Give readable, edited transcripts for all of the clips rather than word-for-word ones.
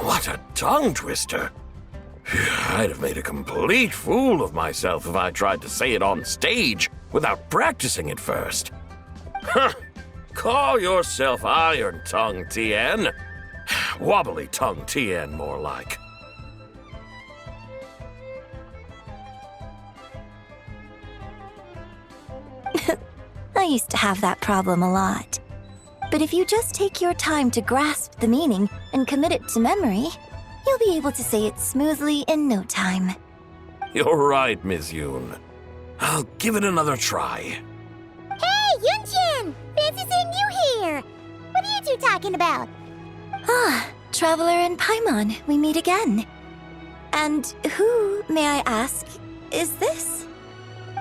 What a tongue twister. I'd have made a complete fool of myself if I tried to say it on stage without practicing it first. Huh. Call yourself Iron Tongue, Tien. Wobbly Tongue, Tien, more like. I used to have that problem a lot. But if you just take your time to grasp the meaning and commit it to memory, you'll be able to say it smoothly in no time. You're right, Miss Yoon. I'll give it another try. Hey, Yunjin! Fancy seeing you here! What are you two talking about? Ah, Traveler and Paimon, we meet again. And who, may I ask, is this?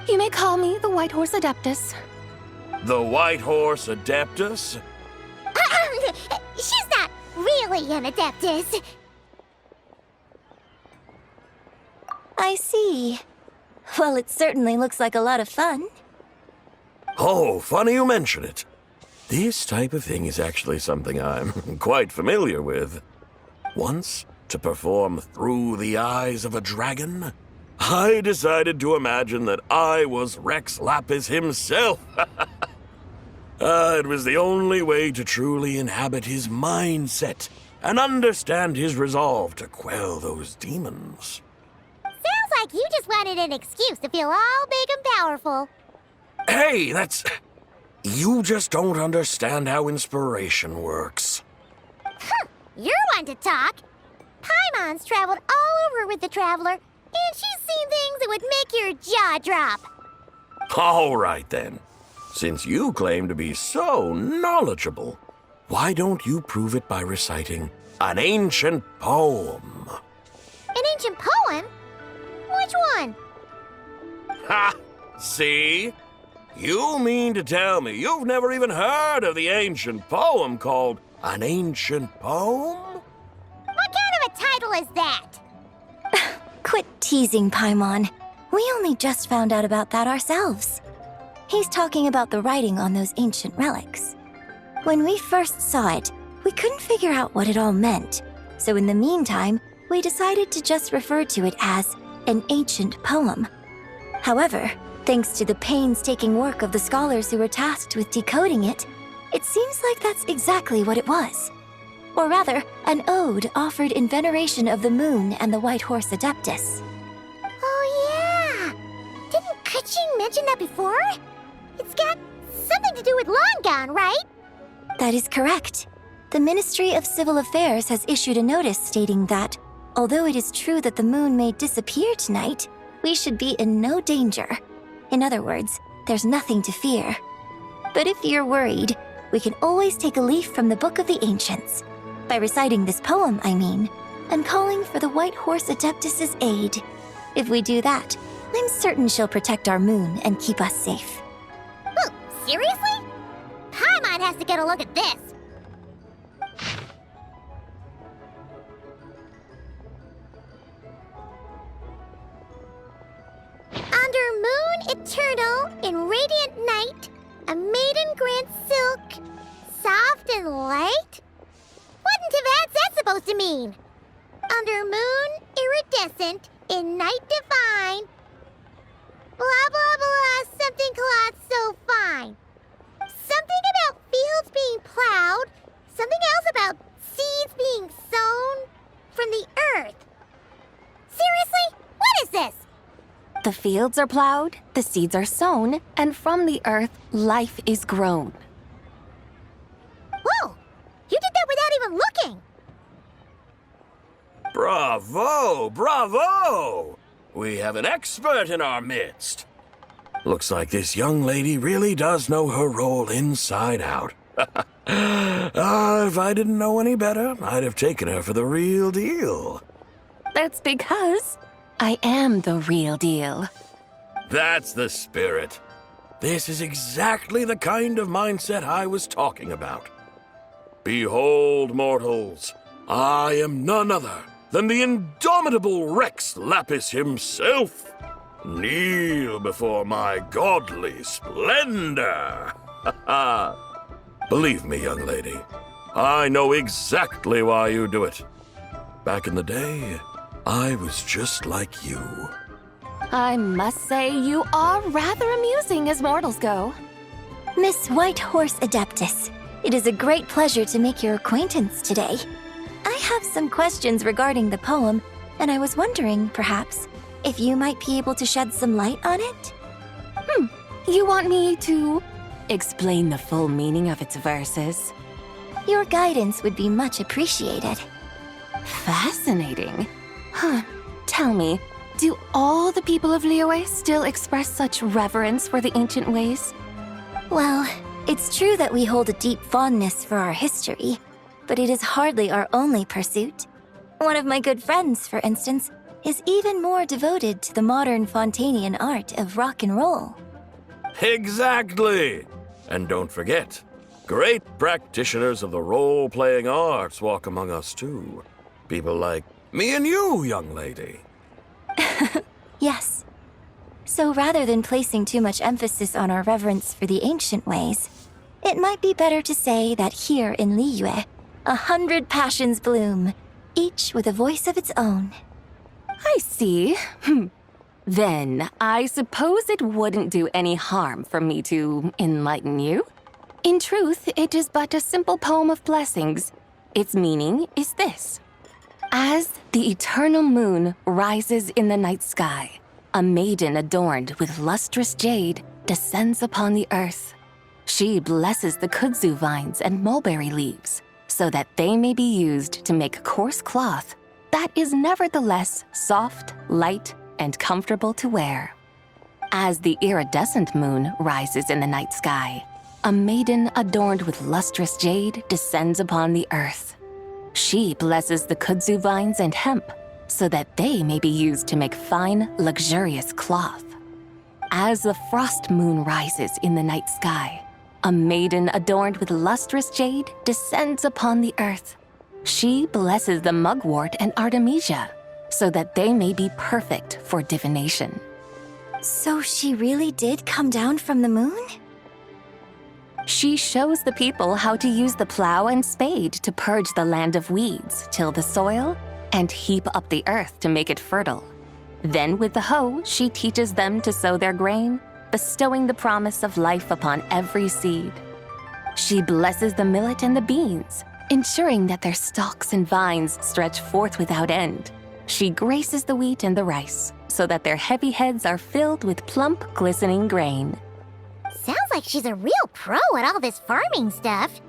You may call me the White Horse Adeptus. The White Horse Adeptus? She's not really an Adeptus. I see. Well, it certainly looks like a lot of fun. Oh, funny you mention it. This type of thing is actually something I'm quite familiar with. Once, to perform Through the Eyes of a Dragon, I decided to imagine that I was Rex Lapis himself. It was the only way to truly inhabit his mindset and understand his resolve to quell those demons. Sounds like you just wanted an excuse to feel all big and powerful. Hey, that's... You just don't understand how inspiration works. You're one to talk. Paimon's traveled all over with the Traveler, and she's seen things that would make your jaw drop. All right, then. Since you claim to be so knowledgeable, why don't you prove it by reciting an ancient poem? An ancient poem? Which one? Ha! See? You mean to tell me you've never even heard of the ancient poem called An Ancient Poem? What kind of a title is that? Quit teasing, Paimon. We only just found out about that ourselves. He's talking about the writing on those ancient relics. When we first saw it, we couldn't figure out what it all meant. So in the meantime, we decided to just refer to it as an ancient poem. However, thanks to the painstaking work of the scholars who were tasked with decoding it, it seems like that's exactly what it was. Or rather, an ode offered in veneration of the moon and the White Horse Adeptus. Oh, yeah! Didn't Kuching mention that before? It's got something to do with Longon, right? That is correct. The Ministry of Civil Affairs has issued a notice stating that, although it is true that the moon may disappear tonight, we should be in no danger. In other words, there's nothing to fear. But if you're worried, we can always take a leaf from the Book of the Ancients. By reciting this poem, I mean, and calling for the White Horse Adeptus's aid. If we do that, I'm certain she'll protect our moon and keep us safe. Oh, seriously? Paimon has to get a look at this. Under moon eternal, in radiant night, a maiden grants silk, soft and light? What in Tivat's that supposed to mean? Under moon iridescent, in night divine, blah blah blah, something cloth so fine. Something about fields being plowed, something else about seeds being sown from the earth. Seriously? What is this? The fields are plowed, the seeds are sown, and from the earth, life is grown. Whoa! You did that without even looking! Bravo! Bravo! We have an expert in our midst. Looks like this young lady really does know her role inside out. If I didn't know any better, I'd have taken her for the real deal. That's because I am the real deal. That's the spirit. This is exactly the kind of mindset I was talking about. Behold, mortals, I am none other than the indomitable Rex Lapis himself. Kneel before my godly splendor. Believe me, young lady, I know exactly why you do it. back in the day, I was just like you. I must say you are rather amusing as mortals go. Miss Whitehorse Adeptus, it is a great pleasure to make your acquaintance today. I have some questions regarding the poem, and I was wondering, perhaps, if you might be able to shed some light on it? You want me to explain the full meaning of its verses? Your guidance would be much appreciated. Fascinating. Tell me, do all the people of Liyue still express such reverence for the ancient ways? Well, it's true that we hold a deep fondness for our history, but it is hardly our only pursuit. One of my good friends, for instance, is even more devoted to the modern Fontanian art of rock and roll. Exactly! And don't forget, great practitioners of the role-playing arts walk among us too. People like me and you, young lady. Yes. So rather than placing too much emphasis on our reverence for the ancient ways, it might be better to say that here in Liyue, 100 passions bloom, each with a voice of its own. I see. Then, I suppose it wouldn't do any harm for me to enlighten you. In truth, it is but a simple poem of blessings. Its meaning is this. As the eternal moon rises in the night sky, a maiden adorned with lustrous jade descends upon the earth. She blesses the kudzu vines and mulberry leaves so that they may be used to make coarse cloth that is nevertheless soft, light, and comfortable to wear. As the iridescent moon rises in the night sky, a maiden adorned with lustrous jade descends upon the earth. She blesses the kudzu vines and hemp so that they may be used to make fine, luxurious cloth. As the frost moon rises in the night sky, a maiden adorned with lustrous jade descends upon the earth. She blesses the mugwort and artemisia so that they may be perfect for divination. So she really did come down from the moon? She shows the people how to use the plow and spade to purge the land of weeds, till the soil, and heap up the earth to make it fertile. Then with the hoe, she teaches them to sow their grain, bestowing the promise of life upon every seed. She blesses the millet and the beans, ensuring that their stalks and vines stretch forth without end. She graces the wheat and the rice, so that their heavy heads are filled with plump, glistening grain. Sounds like she's a real pro at all this farming stuff.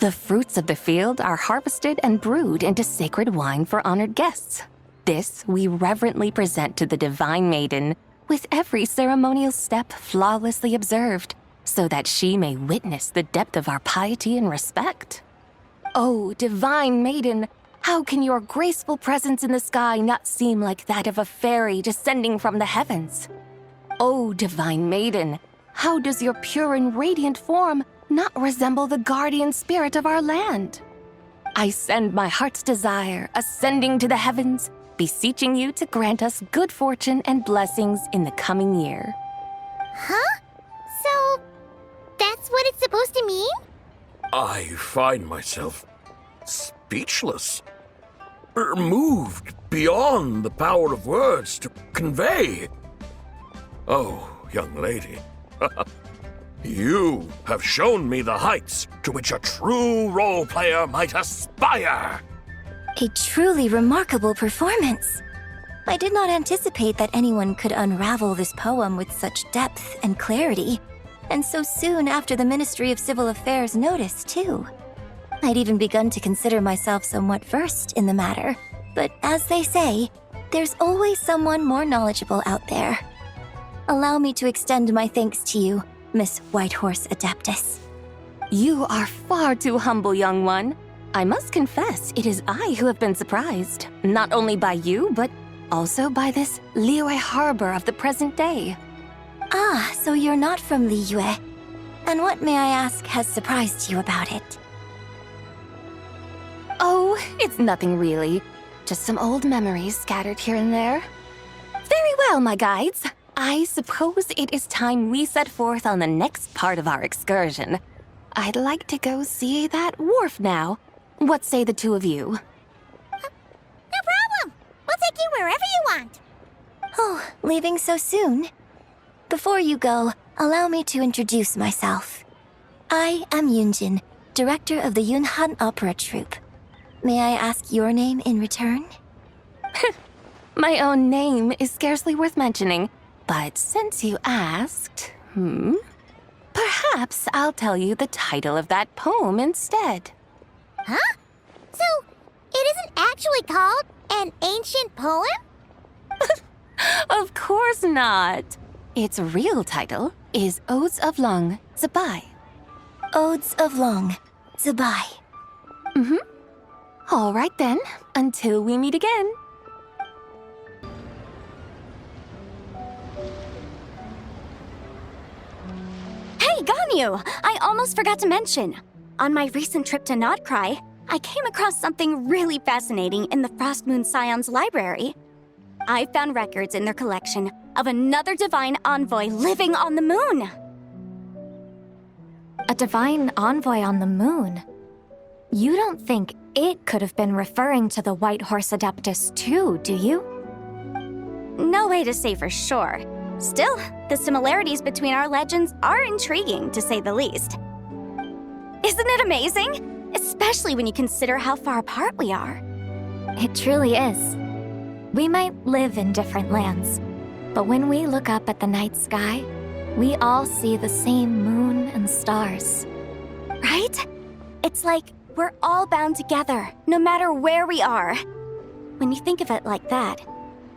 The fruits of the field are harvested and brewed into sacred wine for honored guests. This we reverently present to the divine maiden, with every ceremonial step flawlessly observed, so that she may witness the depth of our piety and respect. Oh, divine maiden, how can your graceful presence in the sky not seem like that of a fairy descending from the heavens? Oh, divine maiden, how does your pure and radiant form not resemble the guardian spirit of our land? I send my heart's desire, ascending to the heavens, beseeching you to grant us good fortune and blessings in the coming year. Huh? So, that's what it's supposed to mean? I find myself speechless. Moved beyond the power of words to convey. Oh, young lady, you have shown me the heights to which a true role player might aspire. A truly remarkable performance. I did not anticipate that anyone could unravel this poem with such depth and clarity, and so soon after the Ministry of Civil Affairs notice, too. I'd even begun to consider myself somewhat versed in the matter, but as they say, there's always someone more knowledgeable out there. Allow me to extend my thanks to you, Miss Whitehorse Adeptus. You are far too humble, young one. I must confess, it is I who have been surprised, not only by you, but also by this Liyue harbor of the present day. Ah, so you're not from Liyue. And what, may I ask, has surprised you about it? Oh, it's nothing really. Just some old memories scattered here and there. Very well, my guides. I suppose it is time we set forth on the next part of our excursion. I'd like to go see that wharf now. What say the two of you? take you wherever you want. Oh, leaving so soon? Before you go, allow me to introduce myself. I am Yunjin, director of the Yunhan Opera Troupe. May I ask your name in return? My own name is scarcely worth mentioning, but since you asked, perhaps I'll tell you the title of that poem instead. Huh? So, it isn't actually called an ancient poem? Of course not. Its real title is Odes of Long Zabai. Odes of Long, Zabai. All right then, until we meet again. Hey, Ganyu! I almost forgot to mention. On my recent trip to Notcry, I came across something really fascinating in the Frost Moon Scion's library. I found records in their collection of another divine envoy living on the moon. A divine envoy on the moon? You don't think it could have been referring to the White Horse Adeptus too, do you? No way to say for sure. Still, the similarities between our legends are intriguing, to say the least. Isn't it amazing? Especially when you consider how far apart we are. It truly is. We might live in different lands, but when we look up at the night sky, we all see the same moon and stars. Right? It's like we're all bound together, no matter where we are. When you think of it like that,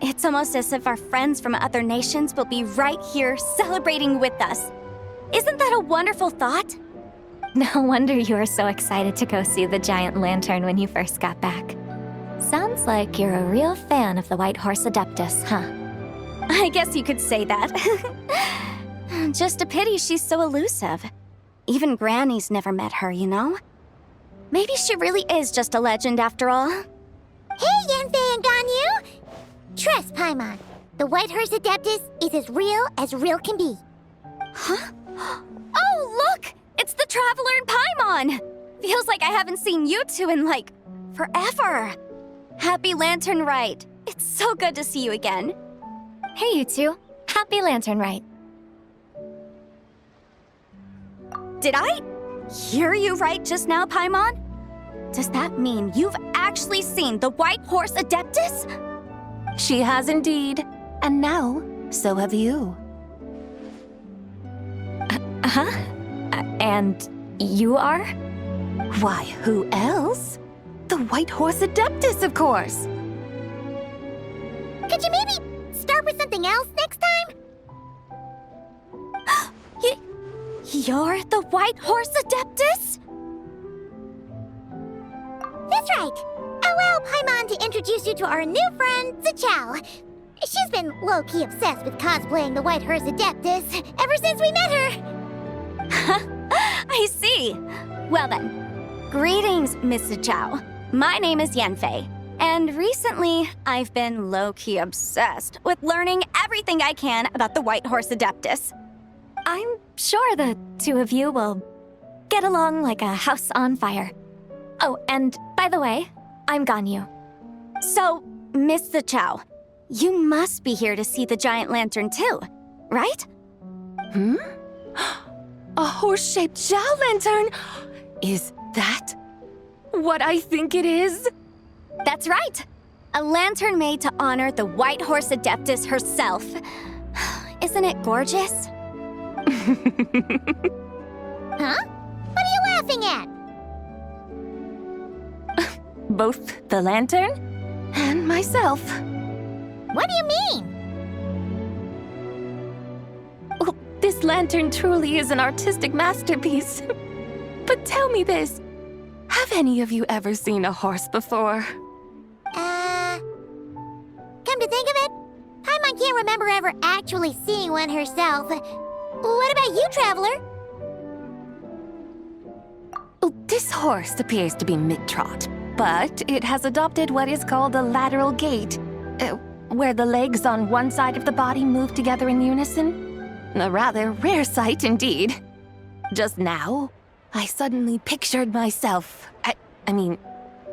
it's almost as if our friends from other nations will be right here celebrating with us. Isn't that a wonderful thought? No wonder you were so excited to go see the giant lantern when you first got back. Sounds like you're a real fan of the White Horse Adeptus, huh? I guess you could say that. Just a pity she's so elusive. Even Granny's never met her, you know? Maybe she really is just a legend after all. Hey, Yanfei and Ganyu! Trust, Paimon. The White Horse Adeptus is as real can be. Huh? Oh, look! It's the Traveler and Paimon! Feels like I haven't seen you two in, like, forever. Happy Lantern Rite. It's so good to see you again. Hey, you two. Happy Lantern Rite. Did I hear you right just now, Paimon? Does that mean you've actually seen the White Horse Adeptus? She has indeed. And now, so have you. Huh? And you are? Why, who else? The White Horse Adeptus, of course. Could you maybe start with something else next time? You're the White Horse Adeptus? That's right. Allow Paimon to introduce you to our new friend, Zichao. She's been low-key obsessed with cosplaying the White Horse Adeptus ever since we met her. I see. Well then, greetings, Miss Zichao. My name is Yanfei, and recently I've been low-key obsessed with learning everything I can about the White Horse Adeptus. I'm sure the two of you will get along like a house on fire. Oh, and by the way, I'm Ganyu. So, Miss Zichao, you must be here to see the giant lantern too, right? A horse-shaped Zhao lantern? Is that what I think it is? That's right. A lantern made to honor the White Horse Adeptus herself. Isn't it gorgeous? Huh? What are you laughing at? Both the lantern and myself. What do you mean? Well, this lantern truly is an artistic masterpiece. But tell me this, have any of you ever seen a horse before? Come to think of it, Paimon can't remember ever actually seeing one herself. What about you, Traveler? Well, this horse appears to be mid-trot, but it has adopted what is called a lateral gait, where the legs on one side of the body move together in unison. A rather rare sight indeed. Just now, I suddenly pictured myself, I mean,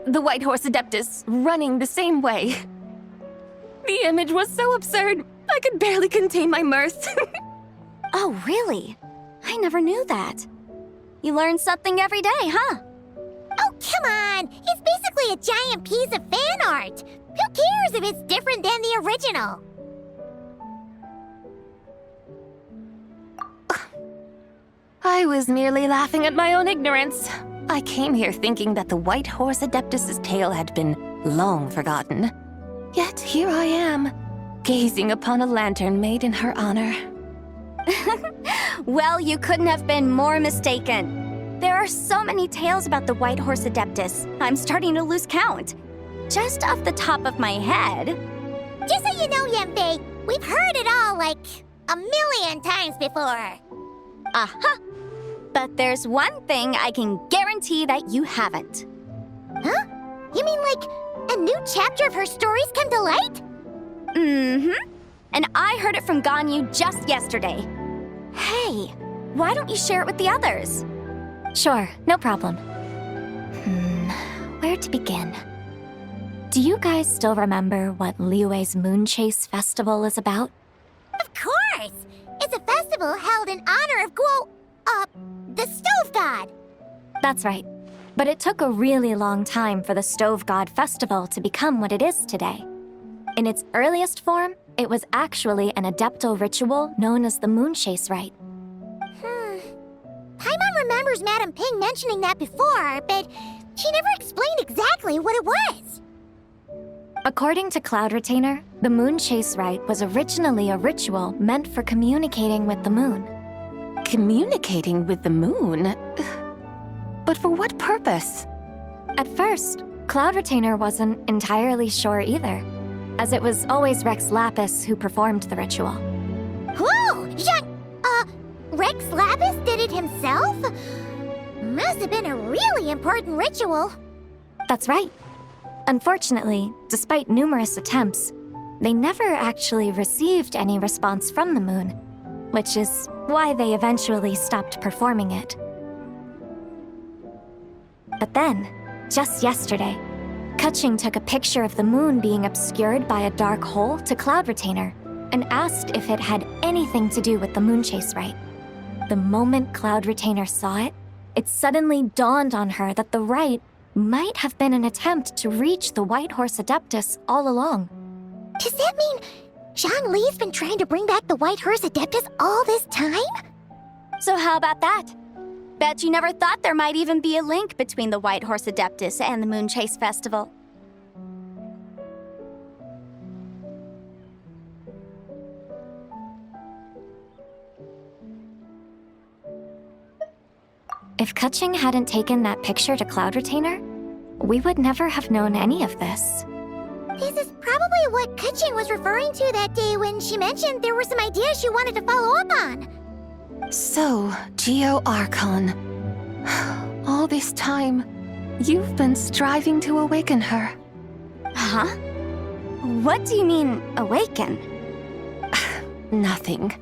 the White Horse Adeptus running the same way. The image was so absurd, I could barely contain my mirth. Oh, really? I never knew that. You learn something every day, huh? Oh, come on! It's basically a giant piece of fan art! Who cares if it's different than the original? I was merely laughing at my own ignorance. I came here thinking that the White Horse Adeptus's tale had been long forgotten. Yet here I am, gazing upon a lantern made in her honor. Well, you couldn't have been more mistaken. There are so many tales about the White Horse Adeptus, I'm starting to lose count. Just off the top of my head. Just so you know, Yanfei, we've heard it all like a million times before. Aha! But there's one thing I can guarantee that you haven't. Huh? You mean like a new chapter of her stories come to light? Mm-hmm. And I heard it from Ganyu just yesterday. Hey, why don't you share it with the others? Sure, no problem. Where to begin? Do you guys still remember what Liyue's Moon Chase Festival is about? Of course! It's a festival held in honor of the Stove God. That's right. But it took a really long time for the Stove God Festival to become what it is today. In its earliest form, it was actually an adeptal ritual known as the Moon Chase Rite. Paimon remembers Madame Ping mentioning that before, but she never explained exactly what it was. According to Cloud Retainer, the Moon Chase Rite was originally a ritual meant for communicating with the moon. Communicating with the moon? But for what purpose? At first, Cloud Retainer wasn't entirely sure either, as it was always Rex Lapis who performed the ritual. Whoa! Rex Lapis did it himself? Must have been a really important ritual. That's right. Unfortunately, despite numerous attempts, they never actually received any response from the moon, which is why they eventually stopped performing it. But then, just yesterday, Kaching took a picture of the moon being obscured by a dark hole to Cloud Retainer and asked if it had anything to do with the Moon Chase Rite. The moment Cloud Retainer saw it, it suddenly dawned on her that the rite might have been an attempt to reach the White Horse Adeptus all along. Does that mean Zhang Li's been trying to bring back the White Horse Adeptus all this time? So how about that? Bet you never thought there might even be a link between the White Horse Adeptus and the Moon Chase Festival. If Kaching hadn't taken that picture to Cloud Retainer, we would never have known any of this. This is probably what Kaching was referring to that day when she mentioned there were some ideas she wanted to follow up on. So, Geo Archon. All this time, you've been striving to awaken her. Huh? What do you mean, awaken? Nothing.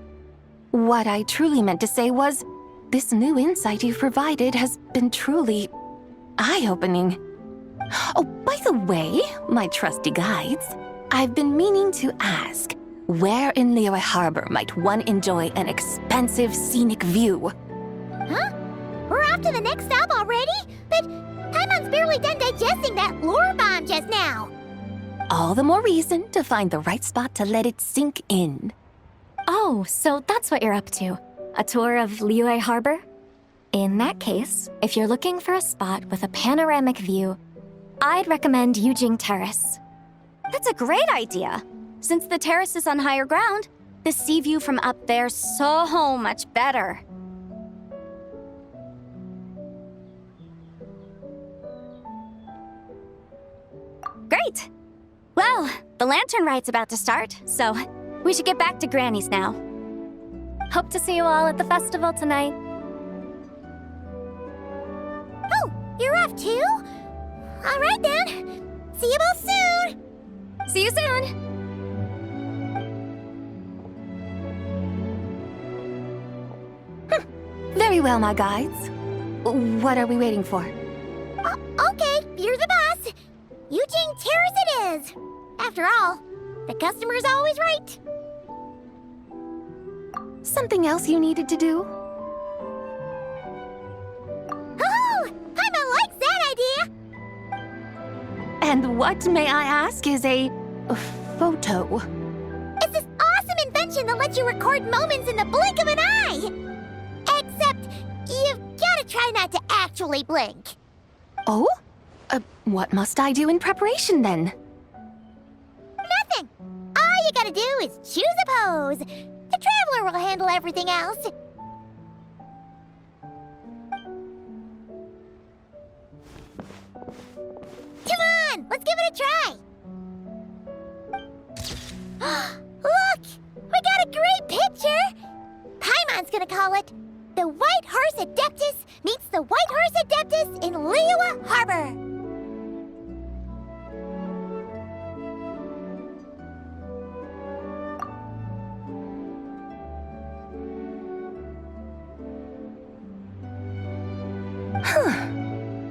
What I truly meant to say was, this new insight you've provided has been truly eye-opening. Oh, by the way, my trusty guides, I've been meaning to ask, where in Liyue Harbor might one enjoy an expansive scenic view? Huh? We're off to the next stop already? But Paimon's barely done digesting that lore bomb just now. All the more reason to find the right spot to let it sink in. Oh, so that's what you're up to. A tour of Liyue Harbor? In that case, if you're looking for a spot with a panoramic view, I'd recommend Yujing Terrace. That's a great idea. Since the terrace is on higher ground, the sea view from up there's so much better. Great! Well, the lantern ride's about to start, so we should get back to Granny's now. Hope to see you all at the festival tonight. Oh, you're off too? All right then. See you both soon. See you soon! Very well, my guides. What are we waiting for? Okay, you're the boss. Yujing Terrace it is. After all, The customer's always right. Something else you needed to do? Oh, Paimon likes that idea. And what, may I ask, is a photo? It's this awesome invention that lets you record moments in the blink of an eye. Except, you've gotta try not to actually blink. Oh? What must I do in preparation then? Nothing. All you gotta do is choose a pose. The Traveler will handle everything else. Come on, let's give it a try. Look, we got a great picture. Paimon's gonna call it The White Horse Adeptus Meets the White Horse Adeptus in Liyue Harbor.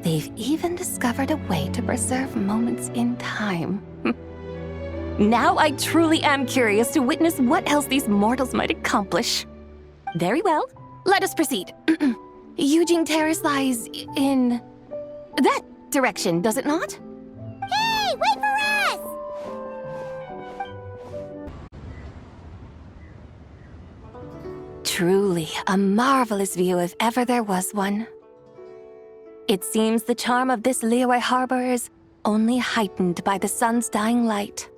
They've even discovered a way to preserve moments in time. Now I truly am curious to witness what else these mortals might accomplish. Very well, let us proceed. Eugene Terrace lies in that direction, does it not? Hey, wait for us! Truly a marvelous view if ever there was one. It seems the charm of this Liyue Harbor is only heightened by the sun's dying light.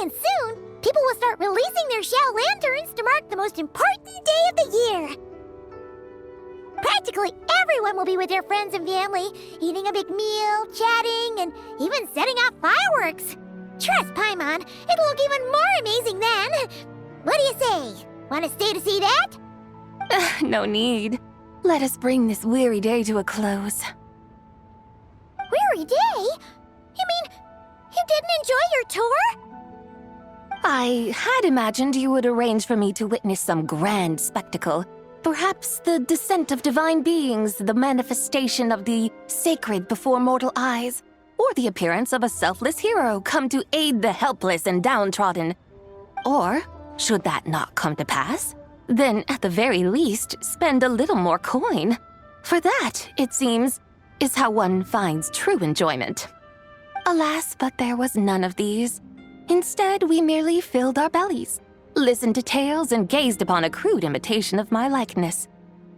And soon, people will start releasing their shell lanterns to mark the most important day of the year. Practically everyone will be with their friends and family, eating a big meal, chatting, and even setting off fireworks. Trust Paimon, it'll look even more amazing then. What do you say? Want to stay to see that? No need. Let us bring this weary day to a close. Weary day? You mean you didn't enjoy your tour? I had imagined you would arrange for me to witness some grand spectacle. Perhaps the descent of divine beings, the manifestation of the sacred before mortal eyes, or the appearance of a selfless hero come to aid the helpless and downtrodden. Or, should that not come to pass, then at the very least spend a little more coin. For that, it seems, is how one finds true enjoyment. Alas, but there was none of these. Instead, we merely filled our bellies, listened to tales, and gazed upon a crude imitation of my likeness.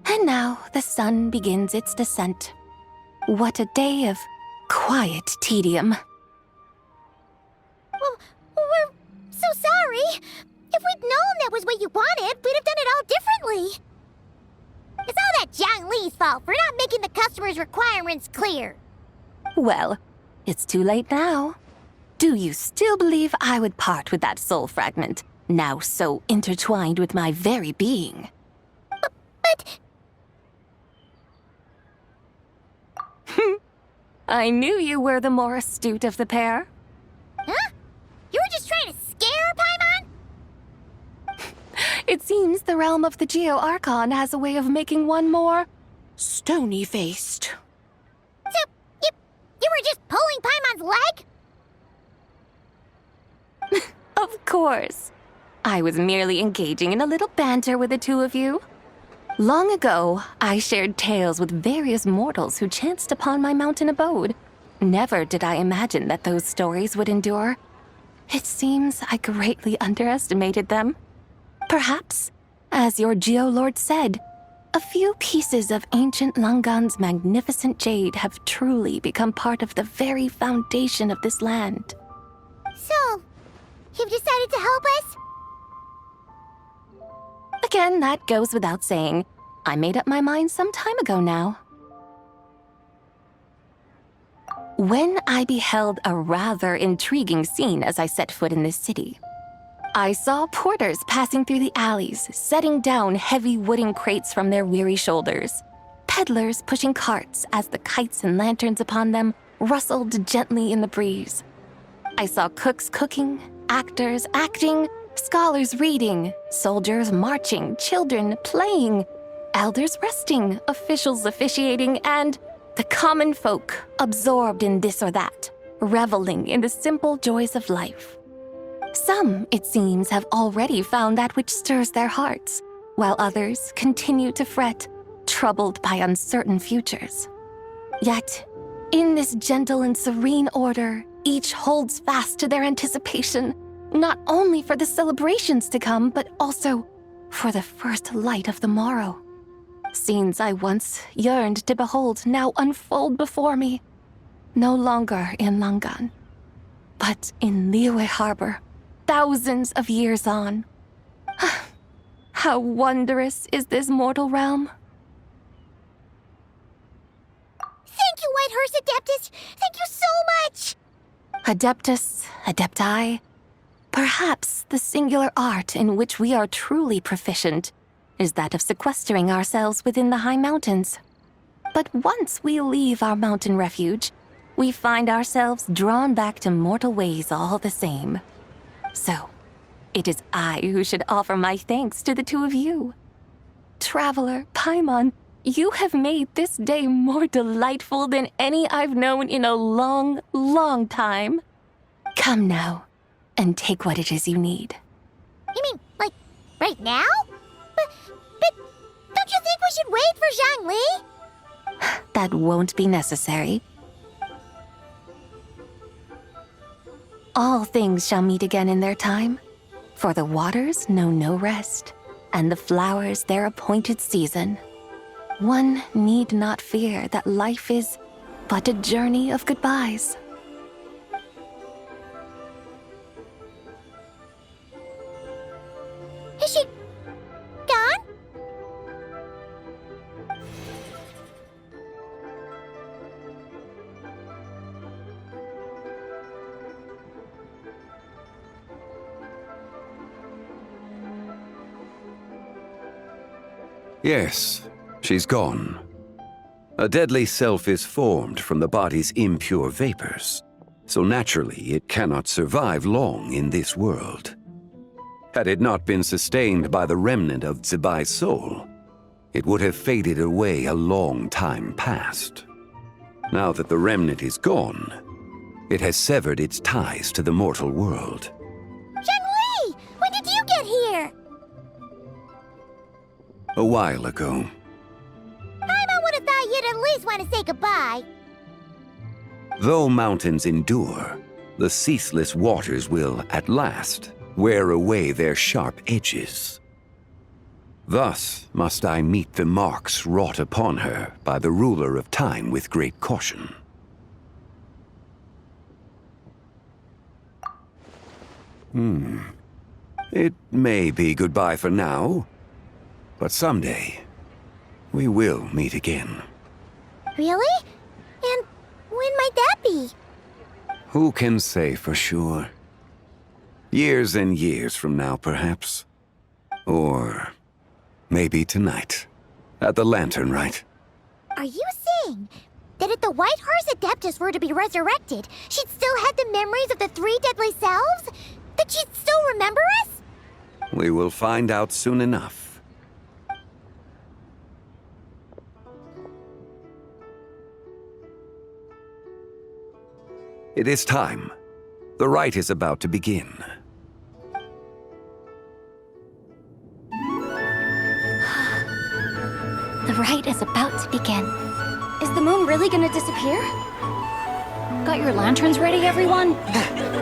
And now the sun begins its descent. What a day of quiet tedium. Well, we're so sorry. If we'd known that was what you wanted, we'd have done it all differently. It's all that Zhang Li's fault for not making the customer's requirements clear. Well, it's too late now. Do you still believe I would part with that soul fragment, now so intertwined with my very being? But... I knew you were the more astute of the pair. Huh? You were just trying to scare Paimon? It seems the realm of the Geo-Archon has a way of making one more stony-faced. So, you were just pulling Paimon's leg? Of course. I was merely engaging in a little banter with the two of you. Long ago, I shared tales with various mortals who chanced upon my mountain abode. Never did I imagine that those stories would endure. It seems I greatly underestimated them. Perhaps, as your Geolord said, a few pieces of ancient Langan's magnificent jade have truly become part of the very foundation of this land. So, you've decided to help us? Again, that goes without saying. I made up my mind some time ago now. When I beheld a rather intriguing scene as I set foot in this city, I saw porters passing through the alleys, setting down heavy wooden crates from their weary shoulders. Peddlers pushing carts as the kites and lanterns upon them rustled gently in the breeze. I saw cooks cooking, actors acting, scholars reading, soldiers marching, children playing, elders resting, officials officiating, and the common folk absorbed in this or that, reveling in the simple joys of life. Some, it seems, have already found that which stirs their hearts, while others continue to fret, troubled by uncertain futures. Yet, in this gentle and serene order, each holds fast to their anticipation, not only for the celebrations to come, but also for the first light of the morrow. Scenes I once yearned to behold now unfold before me, no longer in Langan, but in Liyue Harbor, thousands of years on. How wondrous is this mortal realm! Thank you, Whitehorse Adeptus! Thank you so much! Adeptus, Adepti, perhaps the singular art in which we are truly proficient is that of sequestering ourselves within the high mountains. But once we leave our mountain refuge, we find ourselves drawn back to mortal ways all the same. So, it is I who should offer my thanks to the two of you. Traveler, Paimon, you have made this day more delightful than any I've known in a long, long time. Come now, and take what it is you need. You mean, like, right now? But don't you think we should wait for Zhangli? That won't be necessary. All things shall meet again in their time, for the waters know no rest, and the flowers their appointed season. One need not fear that life is but a journey of goodbyes. Is she gone? Yes, she's gone. A deadly self is formed from the body's impure vapors, so naturally it cannot survive long in this world. Had it not been sustained by the remnant of Zibai's soul, it would have faded away a long time past. Now that the remnant is gone, it has severed its ties to the mortal world. Zhangli! When did you get here? A while ago. I would have thought you'd at least want to say goodbye. Though mountains endure, the ceaseless waters will, at last, wear away their sharp edges. Thus must I meet the marks wrought upon her by the ruler of time with great caution. It may be goodbye for now, but someday we will meet again. Really? And when might that be? Who can say for sure? Years and years from now, perhaps. Or maybe tonight, at the Lantern Rite. Are you saying that if the Whitehorse Adeptus were to be resurrected, she'd still have the memories of the three deadly selves? That she'd still remember us? We will find out soon enough. It is time. The rite is about to begin. The rite is about to begin. Is the moon really gonna disappear? Got your lanterns ready, everyone?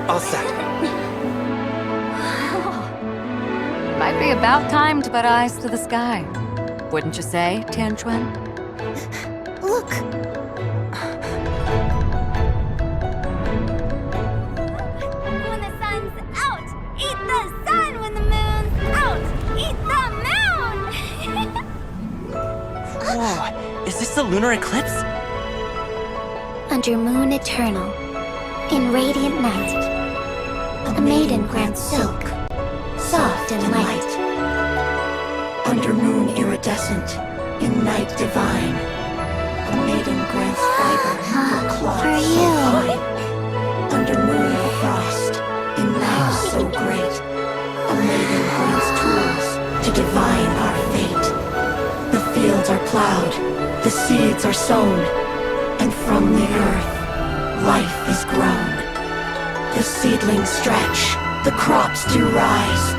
All set. Might be about time to put eyes to the sky. Wouldn't you say, Tianchuan? Look! When the sun's out, eat the sun. When the moon's out, eat the moon. Whoa, is this the lunar eclipse? Under moon eternal, in radiant night, a maiden grants silk, soft and light. Under moon iridescent, in night divine, a maiden grants fiber for cloth For so you. fine. Under moon of frost, in night so great, a maiden grants tools to divine our fate. The fields are plowed, the seeds are sown, and from the earth, life is grown. The seedlings stretch, The crops do rise,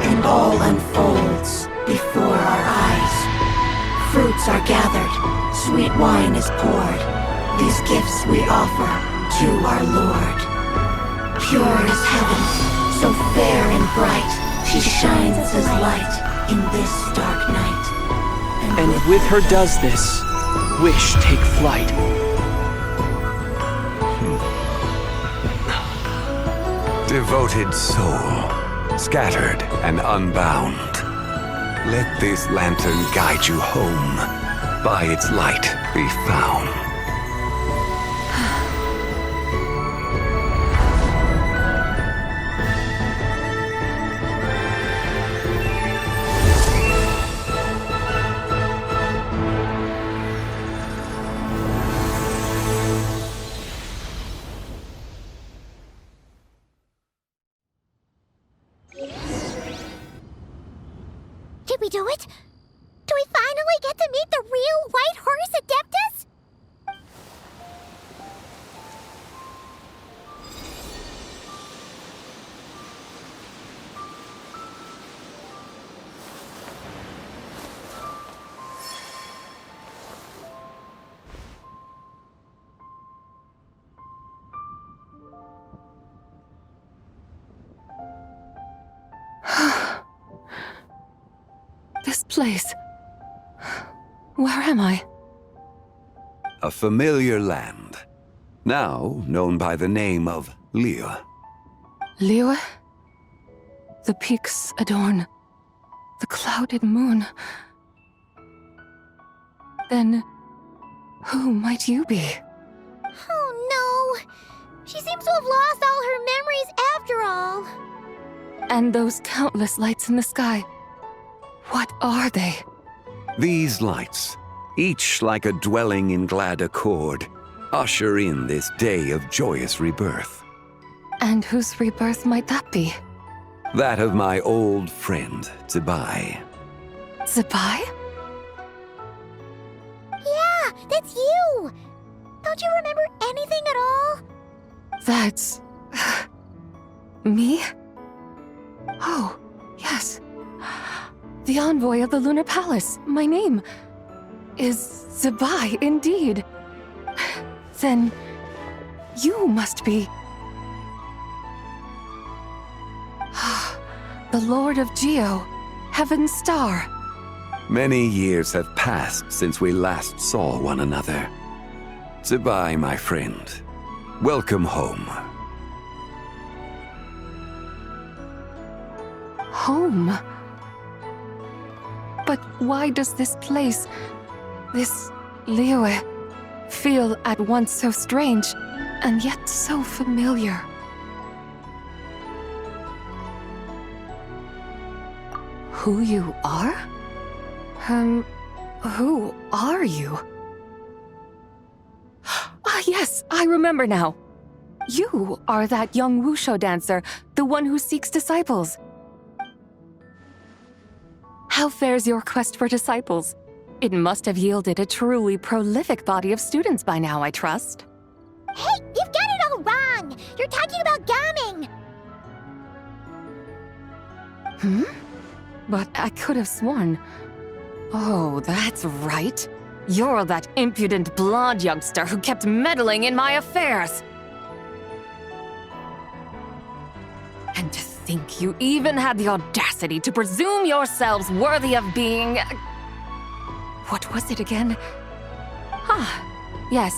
and all unfolds before our eyes. Fruits are gathered, sweet wine is poured. These gifts we offer to our Lord. Pure as heaven, so fair and bright, she shines as light in this dark night. And with her does this, wish take flight. Devoted soul, scattered and unbound. Let this lantern guide you home, by its light be found. Did we do it? Do we finally get to meet the real White Horse Adeptus? This place. Where am I? A familiar land, now known by the name of Liyue. Liyue? The peaks adorn the clouded moon. Then, who might you be? Oh no! She seems to have lost all her memories after all. And those countless lights in the sky. What are they? These lights, each like a dwelling in glad accord, usher in this day of joyous rebirth. And whose rebirth might that be? That of my old friend, Zibai. Zibai? Yeah, that's you! Don't you remember anything at all? That's... me? Oh, yes. The envoy of the Lunar Palace. My name is Zibai, indeed. Then you must be... the Lord of Geo, Heaven's Star. Many years have passed since we last saw one another. Zibai, my friend, welcome home. Home? But why does this place, this Liyue, feel at once so strange and yet so familiar? Who you are? Who are you? Ah, yes, I remember now. You are that young wushu dancer, the one who seeks disciples. How fares your quest for disciples? It must have yielded a truly prolific body of students by now, I trust. Hey, you've got it all wrong! You're talking about Gaming! But I could have sworn... Oh, that's right. You're that impudent blonde youngster who kept meddling in my affairs. And to think you even had the audacity to presume yourselves worthy of being... What was it again? Ah, yes,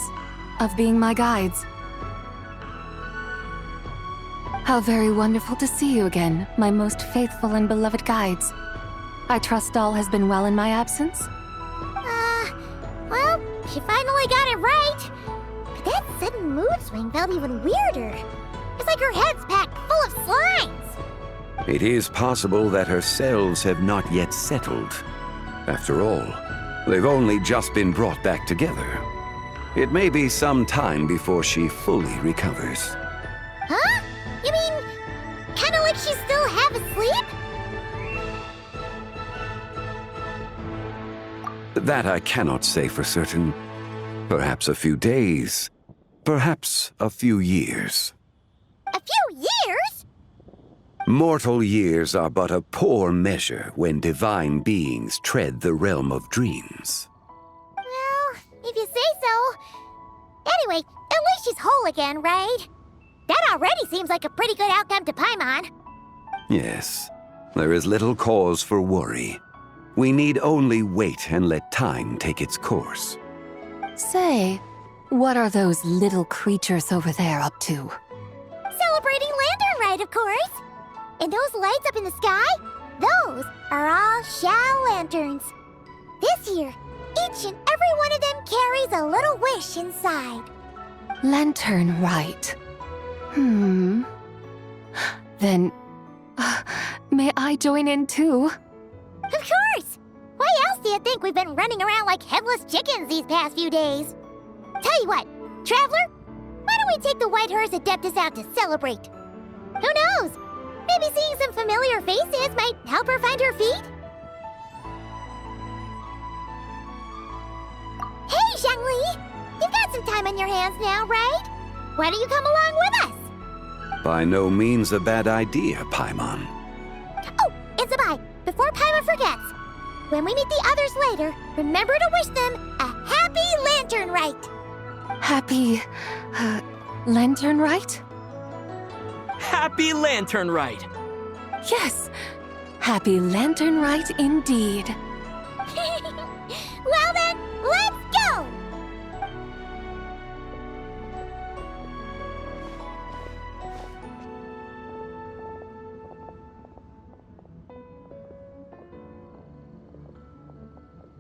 of being my guides. How very wonderful to see you again, my most faithful and beloved guides. I trust all has been well in my absence? Well, she finally got it right. But that sudden mood swing felt even weirder. It's like her head's packed full of slimes. It is possible that her cells have not yet settled. After all, they've only just been brought back together. It may be some time before she fully recovers. Huh? You mean, kinda like she's still half asleep? That I cannot say for certain. Perhaps a few days. Perhaps a few years. A few years? Mortal years are but a poor measure when divine beings tread the realm of dreams. Well, if you say so. Anyway, at least she's whole again, right? That already seems like a pretty good outcome to Paimon. Yes, there is little cause for worry. We need only wait and let time take its course. Say, what are those little creatures over there up to? Celebrating Lantern Rite, of course. And those lights up in the sky? Those are all Shao lanterns. This year, each and every one of them carries a little wish inside. Lantern Rite. Then, may I join in too? Of course! Why else do you think we've been running around like headless chickens these past few days? Tell you what, Traveler, why don't we take the White Hearse Adeptus out to celebrate? Who knows? Maybe seeing some familiar faces might help her find her feet? Hey, Zhangli! You've got some time on your hands now, right? Why don't you come along with us? By no means a bad idea, Paimon. Oh, and Zabai, before Paimon forgets, when we meet the others later, remember to wish them a happy Lantern Rite. Happy, Lantern Rite? Happy Lantern Rite! Yes, Happy Lantern Rite indeed. Well then, let's go!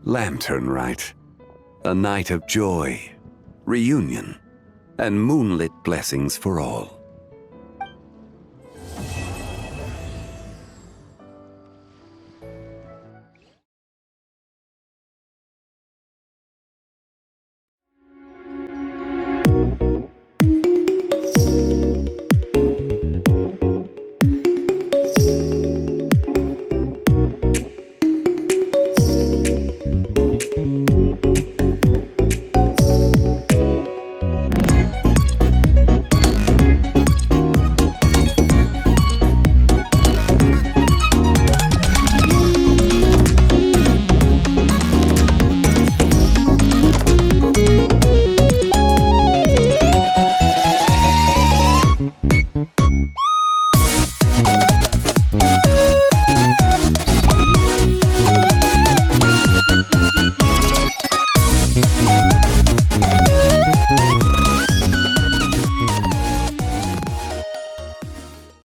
Lantern Rite. A night of joy, reunion, and moonlit blessings for all.